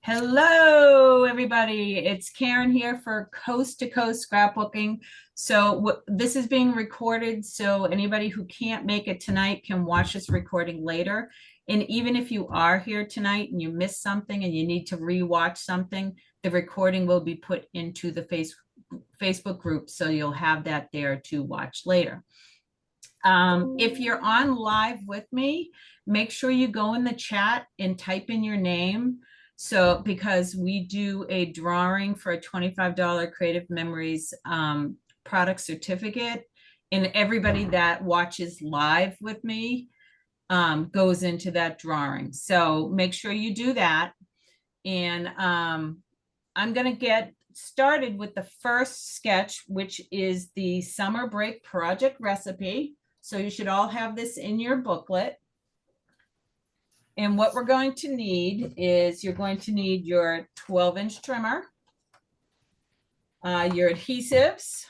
Hello, everybody. It's Karen here for Coast to Coast Scrapbooking. So this is being recorded, so anybody who can't make it tonight can watch this recording later. And even if you are here tonight and you missed something and you need to rewatch something, the recording will be put into the Facebook group, so you'll have that there to watch later. If you're on live with me, make sure you go in the chat and type in your name. So, because we do a drawing for a $25 Creative Memories product certificate, and everybody that watches live with me goes into that drawing. So make sure you do that. And I'm going to get started with the first sketch, which is the summer break project recipe. So you should all have this in your booklet. And what we're going to need is you're going to need your 12-inch trimmer, your adhesives.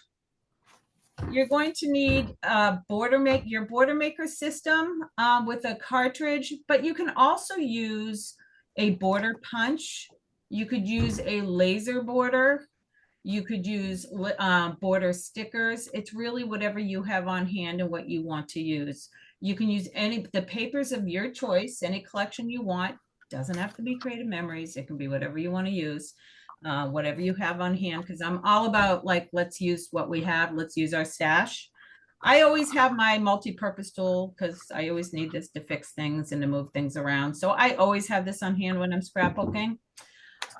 You're going to need your border maker system with a cartridge, but you can also use a border punch. You could use a laser border. You could use border stickers. It's really whatever you have on hand and what you want to use. You can use the papers of your choice, any collection you want. Doesn't have to be Creative Memories. It can be whatever you want to use, whatever you have on hand, because I'm all about like, let's use what we have. Let's use our stash. I always have my multi-purpose tool because I always need this to fix things and to move things around. So I always have this on hand when I'm scrapbooking.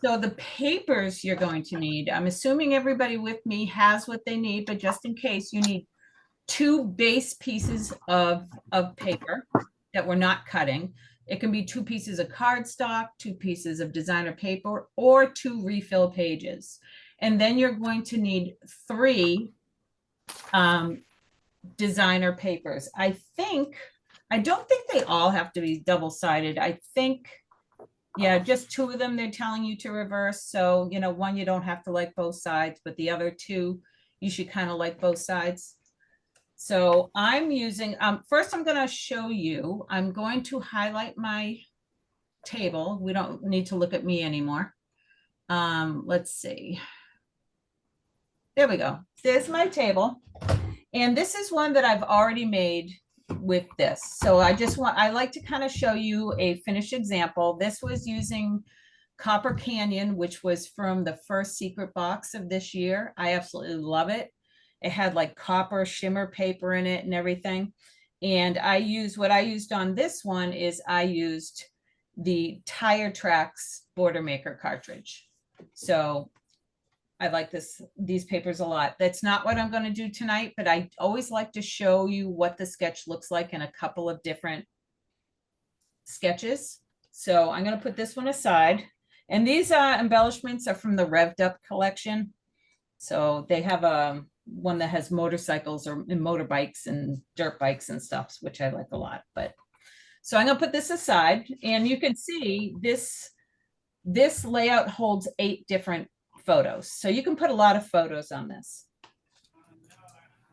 So the papers you're going to need, I'm assuming everybody with me has what they need, but just in case, you need 2 base pieces of paper that we're not cutting. It can be 2 pieces of cardstock, 2 pieces of designer paper, or 2 refill pages. And then you're going to need 3 designer papers. I don't think they all have to be double-sided. I think, yeah, just 2 of them they're telling you to reverse. So, one you don't have to like both sides, but the other 2 you should kind of like both sides. So I'm using, first I'm going to show you, I'm going to highlight my table. We don't need to look at me anymore. Let's see. There we go. There's my table. And this is one that I've already made with this. So I like to kind of show you a finished example. This was using Copper Canyon, which was from the first secret box of this year. I absolutely love it. It had like copper shimmer paper in it and everything. And what I used on this one is I used the Tire Tracks Border Maker cartridge. So I like these papers a lot. That's not what I'm going to do tonight, but I always like to show you what the sketch looks like in a couple of different sketches. So I'm going to put this one aside. And these embellishments are from the Revved Up collection. So they have one that has motorcycles and motorbikes and dirt bikes and stuff, which I like a lot. But so I'm going to put this aside, and you can see this layout holds 8 different photos. So you can put a lot of photos on this.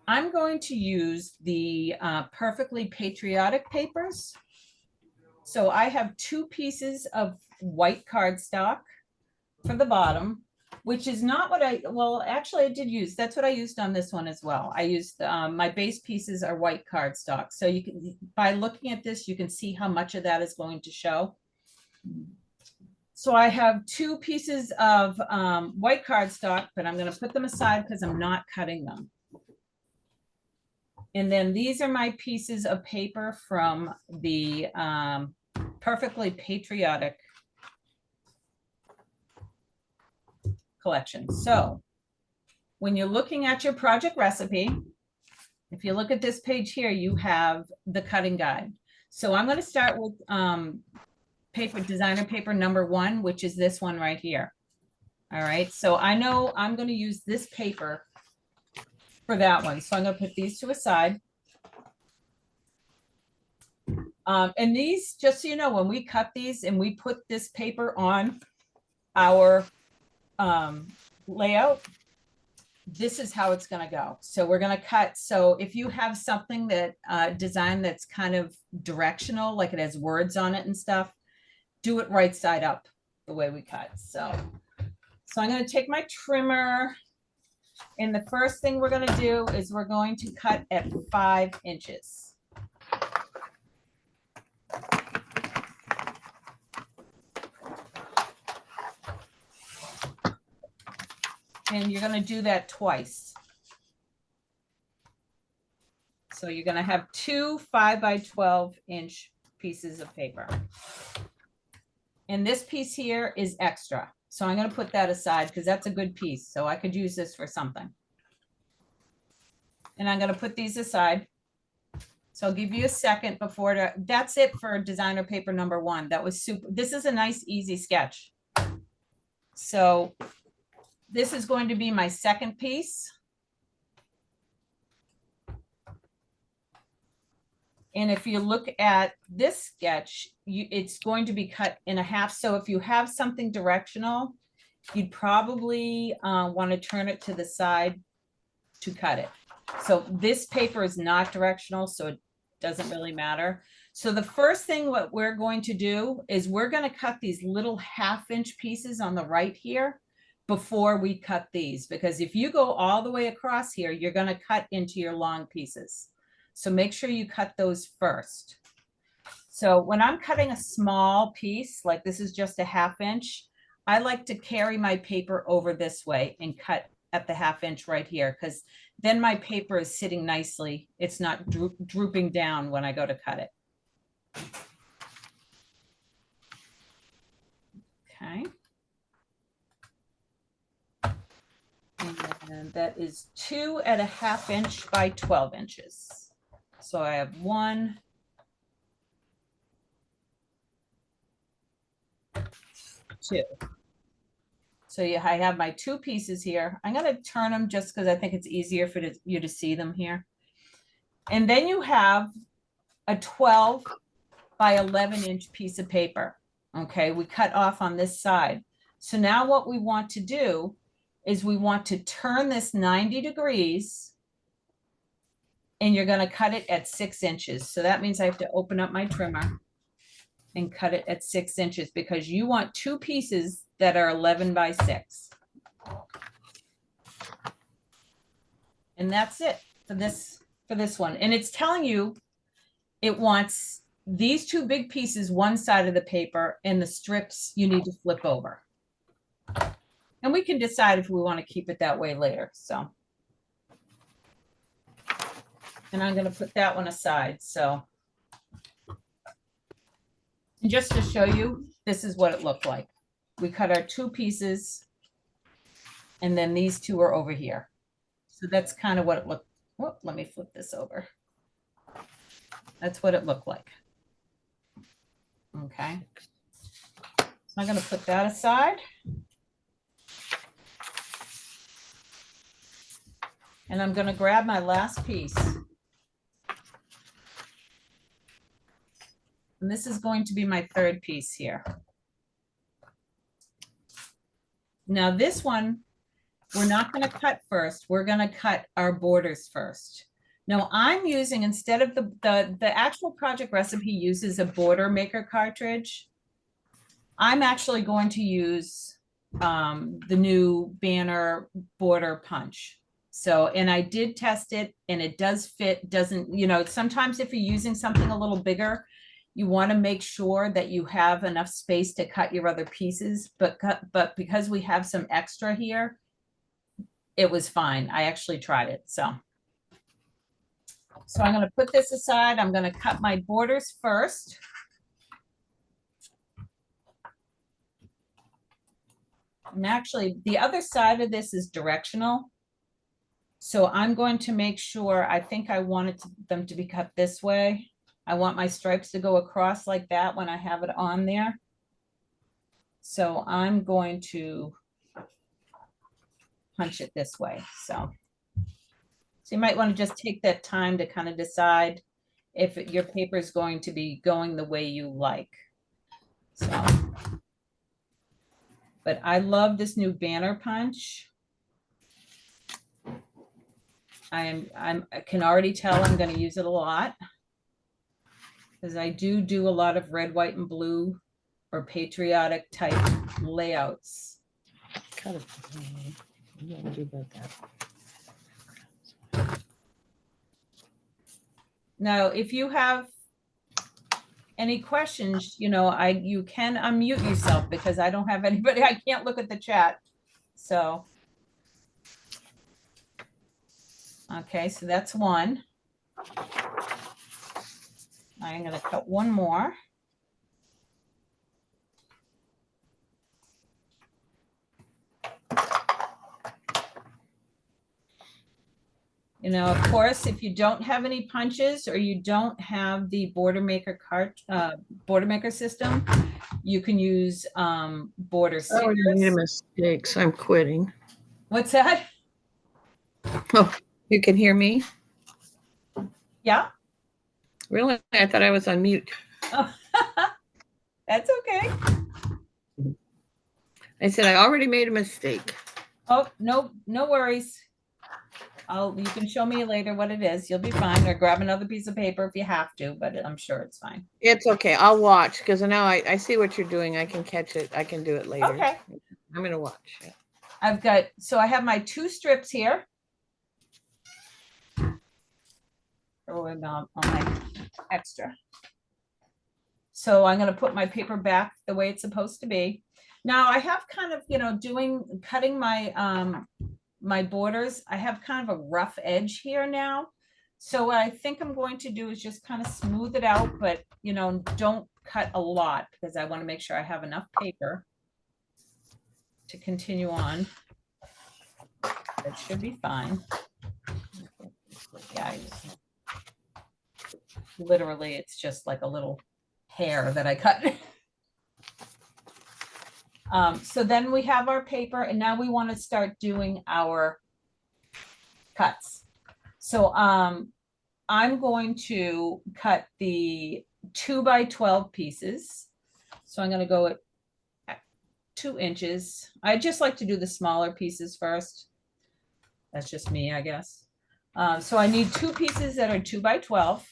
I'm going to use the Perfectly Patriotic papers. So I have 2 pieces of white cardstock for the bottom, which is not what actually I did use. That's what I used on this one as well. I used, my base pieces are white cardstock. So you can, by looking at this, you can see how much of that is going to show. So I have 2 pieces of white cardstock, but I'm going to put them aside because I'm not cutting them. And then these are my pieces of paper from the Perfectly Patriotic collection. So when you're looking at your project recipe, if you look at this page here, you have the cutting guide. So I'm going to start with designer paper number 1, which is this one right here. All right, so I know I'm going to use this paper for that one. So I'm going to put these to a side. And these, just so you know, when we cut these and we put this paper on our layout, this is how it's going to go. So we're going to cut. So if you have something that design that's kind of directional, like it has words on it and stuff, do it right side up the way we cut. So I'm going to take my trimmer, and the first thing we're going to do is we're going to cut at 5 inches. And you're going to do that twice. So you're going to have 2 5 by 12 inch pieces of paper. And this piece here is extra. So I'm going to put that aside because that's a good piece. So I could use this for something. And I'm going to put these aside. So I'll give you a second before that's it for designer paper number 1. That was super. This is a nice, easy sketch. So this is going to be my second piece. And if you look at this sketch, it's going to be cut in a half. So if you have something directional, you'd probably want to turn it to the side to cut it. So this paper is not directional, so it doesn't really matter. So the first thing what we're going to do is we're going to cut these little 1/2 inch pieces on the right here before we cut these, because if you go all the way across here, you're going to cut into your long pieces. So make sure you cut those first. So when I'm cutting a small piece, like this is just a 1/2 inch, I like to carry my paper over this way and cut at the 1/2 inch right here, because then my paper is sitting nicely. It's not drooping down when I go to cut it. Okay. And that is 2 1/2 inch by 12 inches. So I have 1, 2. So yeah, I have my 2 pieces here. I'm going to turn them just because I think it's easier for you to see them here. And then you have a 12 by 11 inch piece of paper. Okay, we cut off on this side. So now what we want to do is we want to turn this 90 degrees, and you're going to cut it at 6 inches. So that means I have to open up my trimmer and cut it at 6 inches, because you want 2 pieces that are 11 by 6. And that's it for this one. And it's telling you it wants these 2 big pieces one side of the paper, and the strips you need to flip over. And we can decide if we want to keep it that way later. So, and I'm going to put that one aside. So, and just to show you, this is what it looked like. We cut our 2 pieces, and then these 2 are over here. So that's kind of what it looked. Oh, let me flip this over. That's what it looked like. Okay. So I'm going to put that aside. And I'm going to grab my last piece. And this is going to be my 3rd piece here. Now this one, we're not going to cut first. We're going to cut our borders first. Now I'm using, instead of the actual project recipe uses a border maker cartridge, I'm actually going to use the new banner border punch. So, and I did test it, and it does fit. Doesn't, you know, sometimes if you're using something a little bigger, you want to make sure that you have enough space to cut your other pieces, but because we have some extra here, it was fine. I actually tried it. So I'm going to put this aside. I'm going to cut my borders first. And actually, the other side of this is directional. So I'm going to make sure, I think I wanted them to be cut this way. I want my stripes to go across like that when I have it on there. So I'm going to punch it this way. So you might want to just take that time to kind of decide if your paper is going to be going the way you like. So, but I love this new banner punch. I can already tell I'm going to use it a lot, because I do a lot of red, white, and blue or patriotic type layouts. Kind of. What do you do about that? Now, if you have any questions, you can unmute yourself because I don't have anybody. I can't look at the chat. So, okay, so that's one. I'm going to cut one more. Of course, if you don't have any punches or you don't have the border maker system, you can use border I already made a stickers. mistake, so I'm quitting. What's that? Oh, you can hear me? Yeah. Really? I thought I was on mute. Oh, that's okay. I said I already made a mistake. Oh, no worries. You can show me later what it is. You'll be fine, or grab another piece of paper if you have to, but I'm sure it's fine. It's okay. I'll watch because now I see what you're doing. I can catch it. I can do it later. Okay. I'm going to watch. I have my 2 strips here. Oh, and on my extra. So I'm going to put my paper back the way it's supposed to be. Now I have kind of, cutting my my borders. I have kind of a rough edge here now. So what I think I'm going to do is just kind of smooth it out, but don't cut a lot because I want to make sure I have enough paper to continue on. That should be fine. Yeah, literally it's just like a little hair that I cut. So then we have our paper and now we want to start doing our cuts. So I'm going to cut the 2 by 12 pieces. So I'm going to go at 2 inches. I just like to do the smaller pieces first. That's just me, I guess. So I need 2 pieces that are 2 by 12.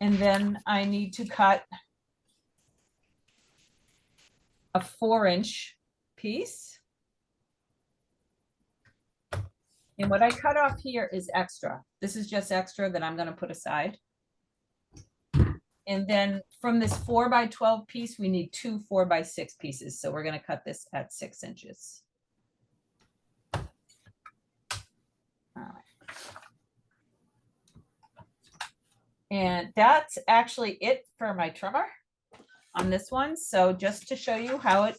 And then I need to cut a 4-inch piece. And what I cut off here is extra. This is just extra that I'm going to put aside. And then from this 4 by 12 piece, we need 2 4 by 6 pieces. So we're going to cut this at 6 inches. All right. And that's actually it for my trimmer on this one. So just to show you how it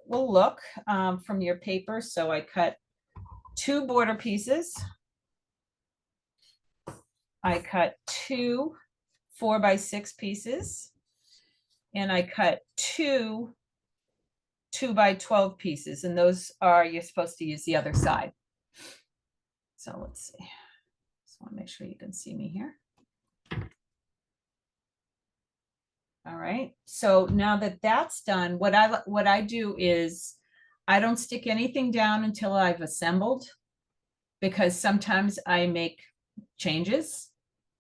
will look from your paper. So I cut 2 border pieces. I cut 2 4 by 6 pieces. And I cut 2 2 by 12 pieces. And those are, you're supposed to use the other side. So let's see. Just want to make sure you can see me here. All right. So now that that's done, what I do is I don't stick anything down until I've assembled, because sometimes I make changes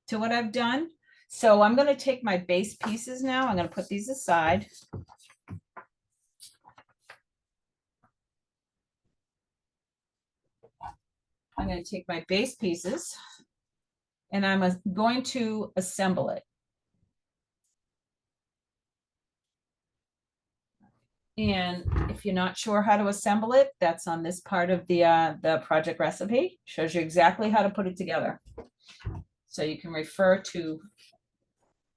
to what I've done. So I'm going to take my base pieces now. I'm going to put these aside. I'm going to take my base pieces and I'm going to assemble it. And if you're not sure how to assemble it, that's on this part of the project recipe. Shows you exactly how to put it together. So you can refer to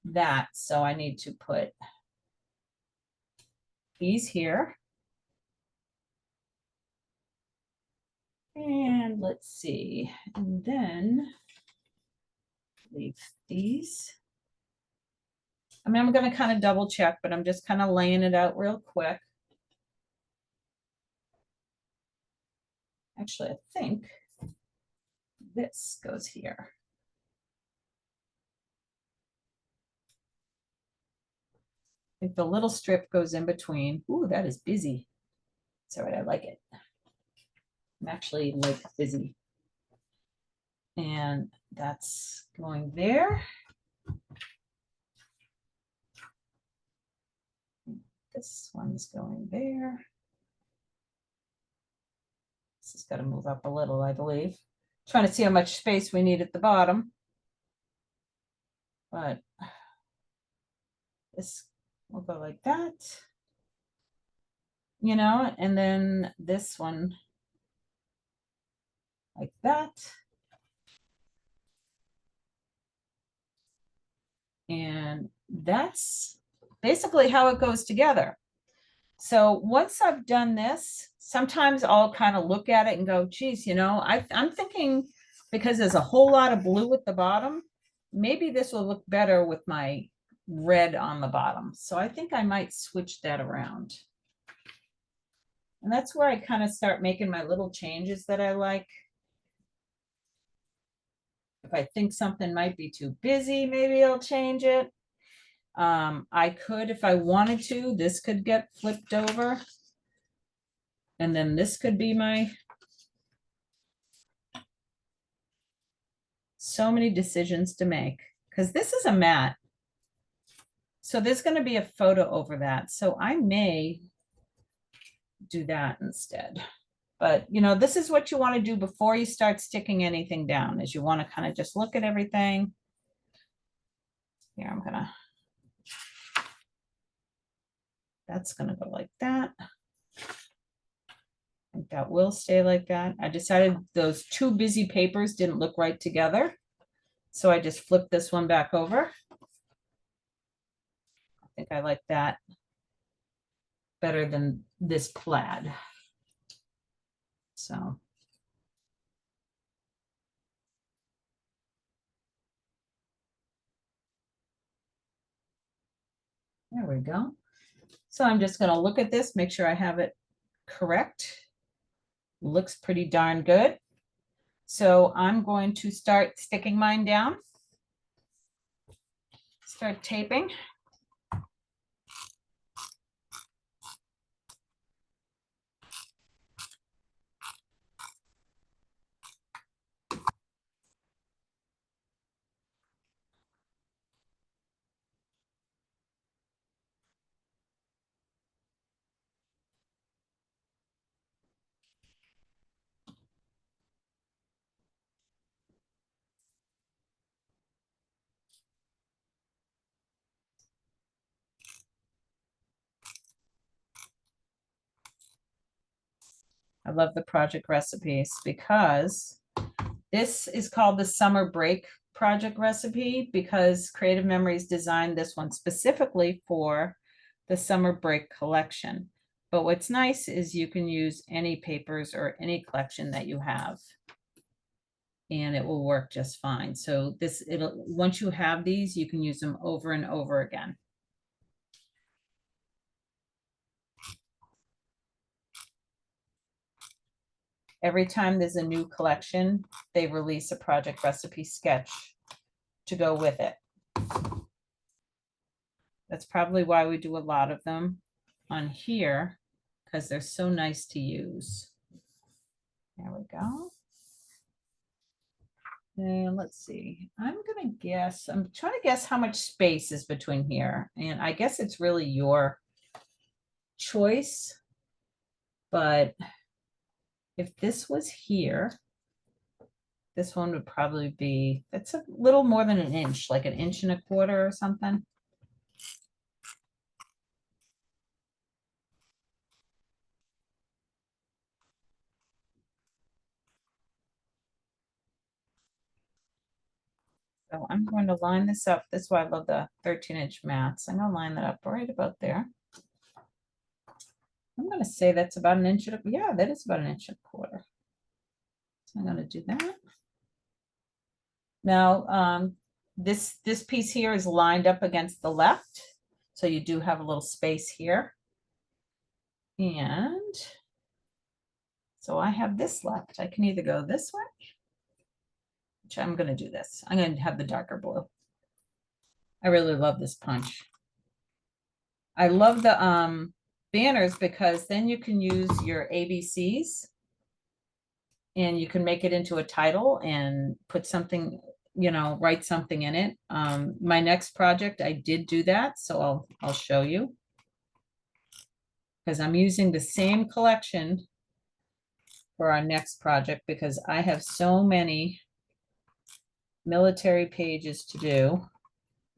that. So I need to put these here. And let's see. And then leave these. I mean, I'm going to kind of double check, but I'm just kind of laying it out real quick. Actually, I think this goes here. I think the little strip goes in between. Ooh, that is busy. It's all right. I like it. I'm actually like busy. And that's going there. This one's going there. This has got to move up a little, I believe. Trying to see how much space we need at the bottom. But this will go like that. You know, and then this one like that. And that's basically how it goes together. So once I've done this, sometimes I'll kind of look at it and go, geez, you know, I'm thinking because there's a whole lot of blue at the bottom, maybe this will look better with my red on the bottom. So I think I might switch that around. And that's where I kind of start making my little changes that I like. If I think something might be too busy, maybe I'll change it. I could, if I wanted to, this could get flipped over. And then this could be my, so many decisions to make, because this is a mat. So there's going to be a photo over that. So I may do that instead. But, you know, this is what you want to do before you start sticking anything down, is you want to kind of just look at everything. Here, I'm going to, that's going to go like that. I think that will stay like that. I decided those two busy papers didn't look right together. So I just flipped this one back over. I think I like that better than this plaid. So. There we go. So I'm just going to look at this, make sure I have it correct. Looks pretty darn good. So I'm going to start sticking mine down. Start taping. I love the project recipes because this is called the summer break project recipe, because Creative Memories designed this one specifically for the summer break collection. But what's nice is you can use any papers or any collection that you have, and it will work just fine. So this, it'll, once you have these, you can use them over and over again. Every time there's a new collection, they release a project recipe sketch to go with it. That's probably why we do a lot of them on here, because they're so nice to use. There we go. And let's see, I'm gonna guess, I'm trying to guess how much space is between here. And I guess it's really your choice. But if this was here, this one would probably be, it's a little more than an inch, like an inch and a quarter or something. So I'm going to line this up. This is why I love the 13-inch mats. I'm going to line that up right about there. I'm going to say that's about an inch. Yeah, that is about an inch and a quarter. So I'm going to do that. Now, this piece here is lined up against the left. So you do have a little space here. And so I have this left. I can either go this way, which I'm going to do this. I'm going to have the darker blue. I really love this punch. I love the banners because then you can use your ABCs and you can make it into a title and put something, write something in it. My next project, I did do that, so I'll show you. Because I'm using the same collection for our next project because I have so many military pages to do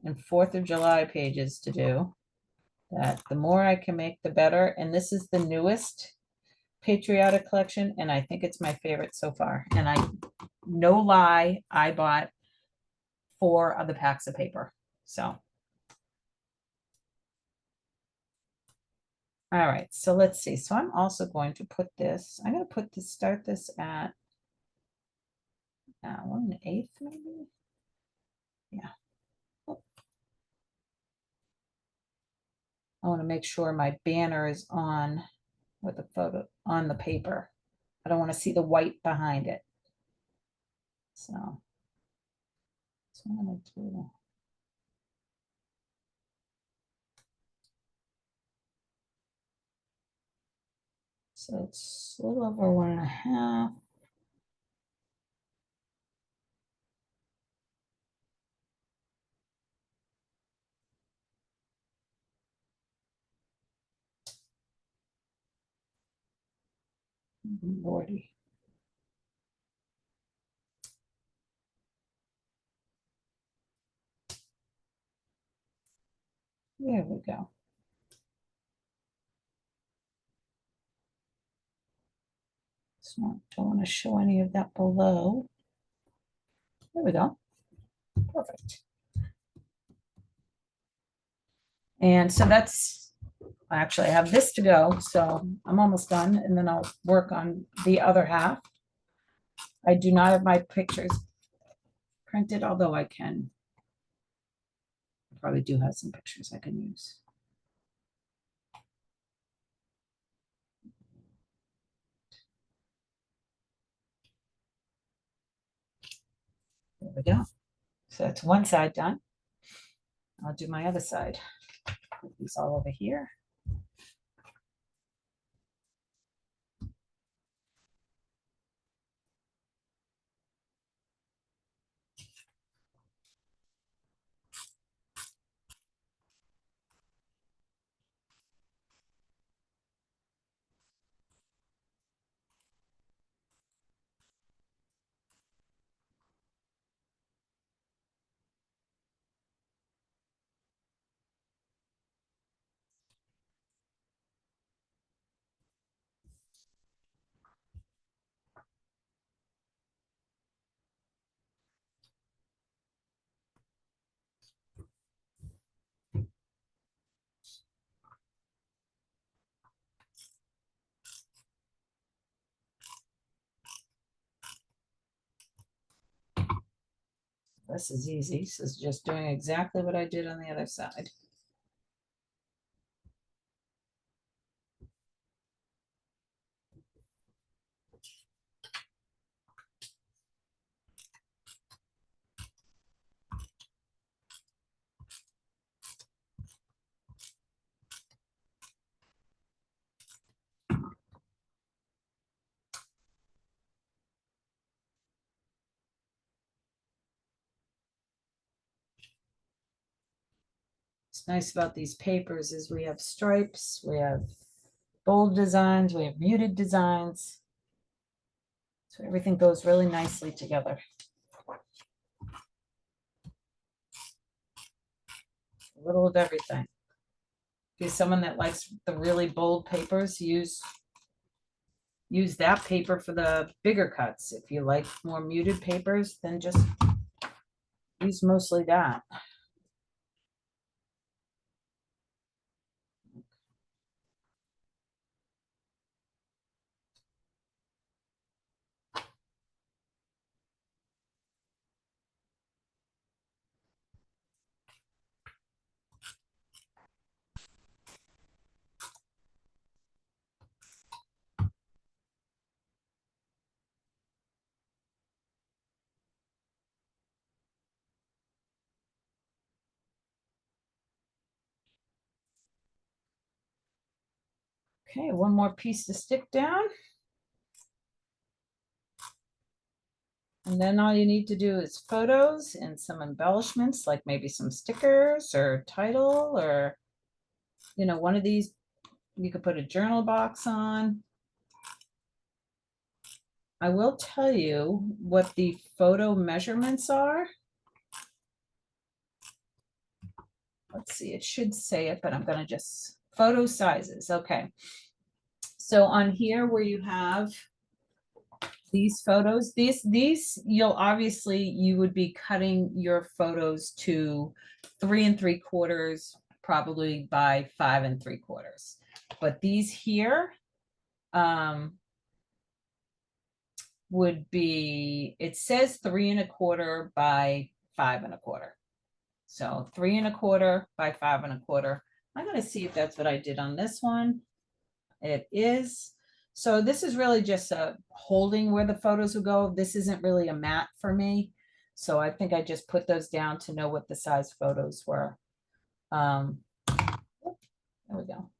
and 4th of July pages to do that the more I can make, the better. And this is the newest patriotic collection, and I think it's my favorite so far. And no lie, I bought 4 of the packs of paper. So, all right, so let's see. So I'm also going to put this, I'm going to start this at 1/8 maybe. Yeah. I want to make sure my banner is on with the photo on the paper. I don't want to see the white behind it. So I'm going to do. So it's a little over 1.5. Lordy. There we go. So don't want to show any of that below. There we go. Perfect. And so that's, actually I have this to go, so I'm almost done, and then I'll work on the other half. I do not have my pictures printed, although I probably do have some pictures I can use. There we go. So that's one side done. I'll do my other side. Put these all over here. This is easy. This is just doing exactly what I did on the other side. What's nice about these papers is we have stripes, we have bold designs, we have muted designs. So everything goes really nicely together. A little of everything. If you're someone that likes the really bold papers, use that paper for the bigger cuts. If you like more muted papers, then just use mostly that. Okay, one more piece to stick down. And then all you need to do is photos and some embellishments, like maybe some stickers or title or, one of these, you could put a journal box on. I will tell you what the photo measurements are. Let's see, it should say it, but I'm gonna just, photo sizes, okay. So on here where you have these photos, these you would be cutting your photos to 3 3/4, probably by 5 3/4. But these here would be, it says 3 1/4 by 5 1/4. So 3 1/4 by 5 1/4. I'm gonna see if that's what I did on this one. It is. So this is really just a holding where the photos will go. This isn't really a mat for me. So I think I just put those down to know what the size photos were. There we go.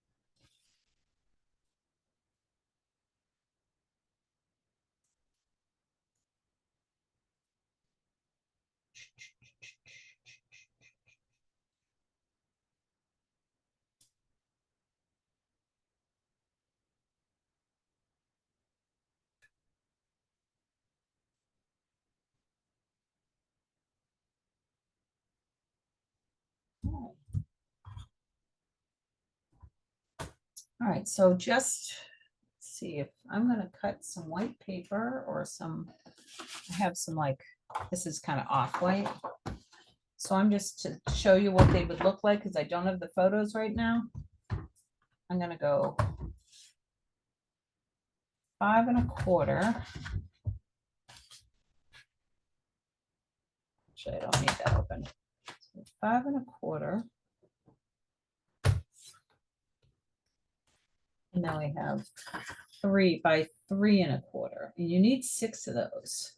All right, so just see if I'm gonna cut some white paper or some, I have some like, this is kind of off-white. So I'm just to show you what they would look like because I don't have the photos right now. I'm gonna go 5 1/4. Actually, I don't need that open. So 5 1/4. And now we have 3 by 3 1/4. And you need 6 of those.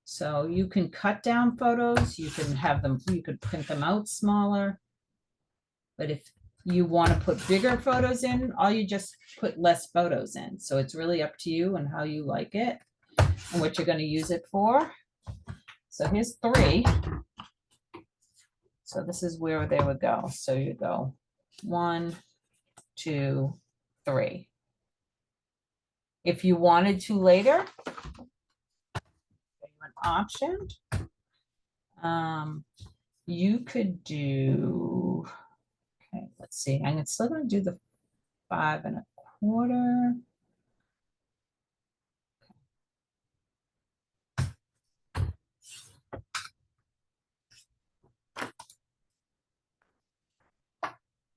So you can cut down photos, you can have them, you could print them out smaller. But if you want to put bigger photos in, all you just put less photos in. So it's really up to you and how you like it and what you're going to use it for. So here's 3. So this is where they would go. So you go 1, 2, 3. If you wanted to later, an option, you could do, okay, let's see, I'm still going to do the 5 1/4.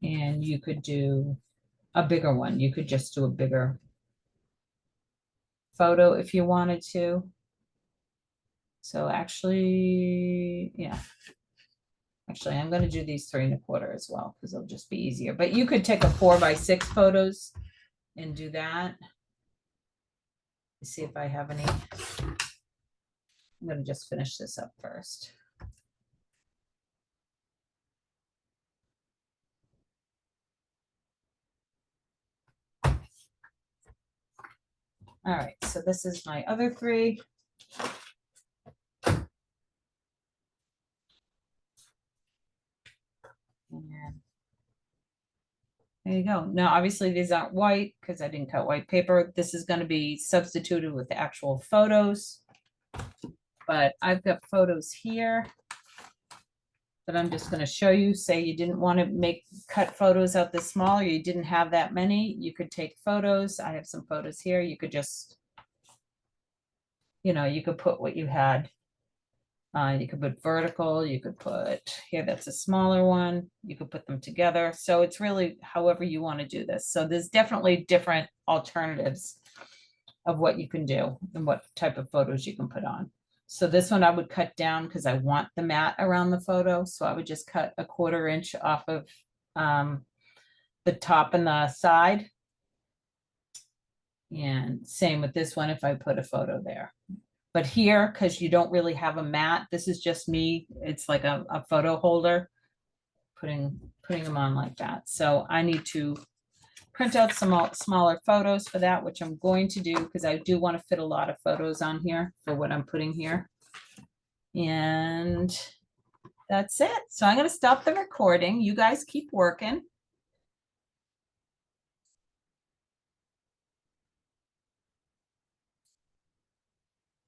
And you could do a bigger one. You could just do a bigger photo if you wanted to. So actually, yeah. Actually, I'm going to do these 3 1/4 as well because it'll just be easier. But you could take a 4 by 6 photos and do that. Let's see if I have any. I'm going to just finish this up first. All right, so this is my other 3. And there you go. Now, obviously, these aren't white because I didn't cut white paper. This is going to be substituted with the actual photos. But I've got photos here that I'm just going to show you. Say you didn't want to cut photos out this small, or you didn't have that many. You could take photos. I have some photos here. You could just, you could put what you had. You could put vertical, you could put here, that's a smaller one. You could put them together. So it's really however you want to do this. So there's definitely different alternatives of what you can do and what type of photos you can put on. So this one I would cut down because I want the mat around the photo. So I would just cut a 1/4 inch off of the top and the side. And same with this one if I put a photo there. But here, because you don't really have a mat, this is just me. It's like a photo holder, putting them on like that. So I need to print out some smaller photos for that, which I'm going to do because I do want to fit a lot of photos on here for what I'm putting here. And that's it. So I'm going to stop the recording. You guys keep working.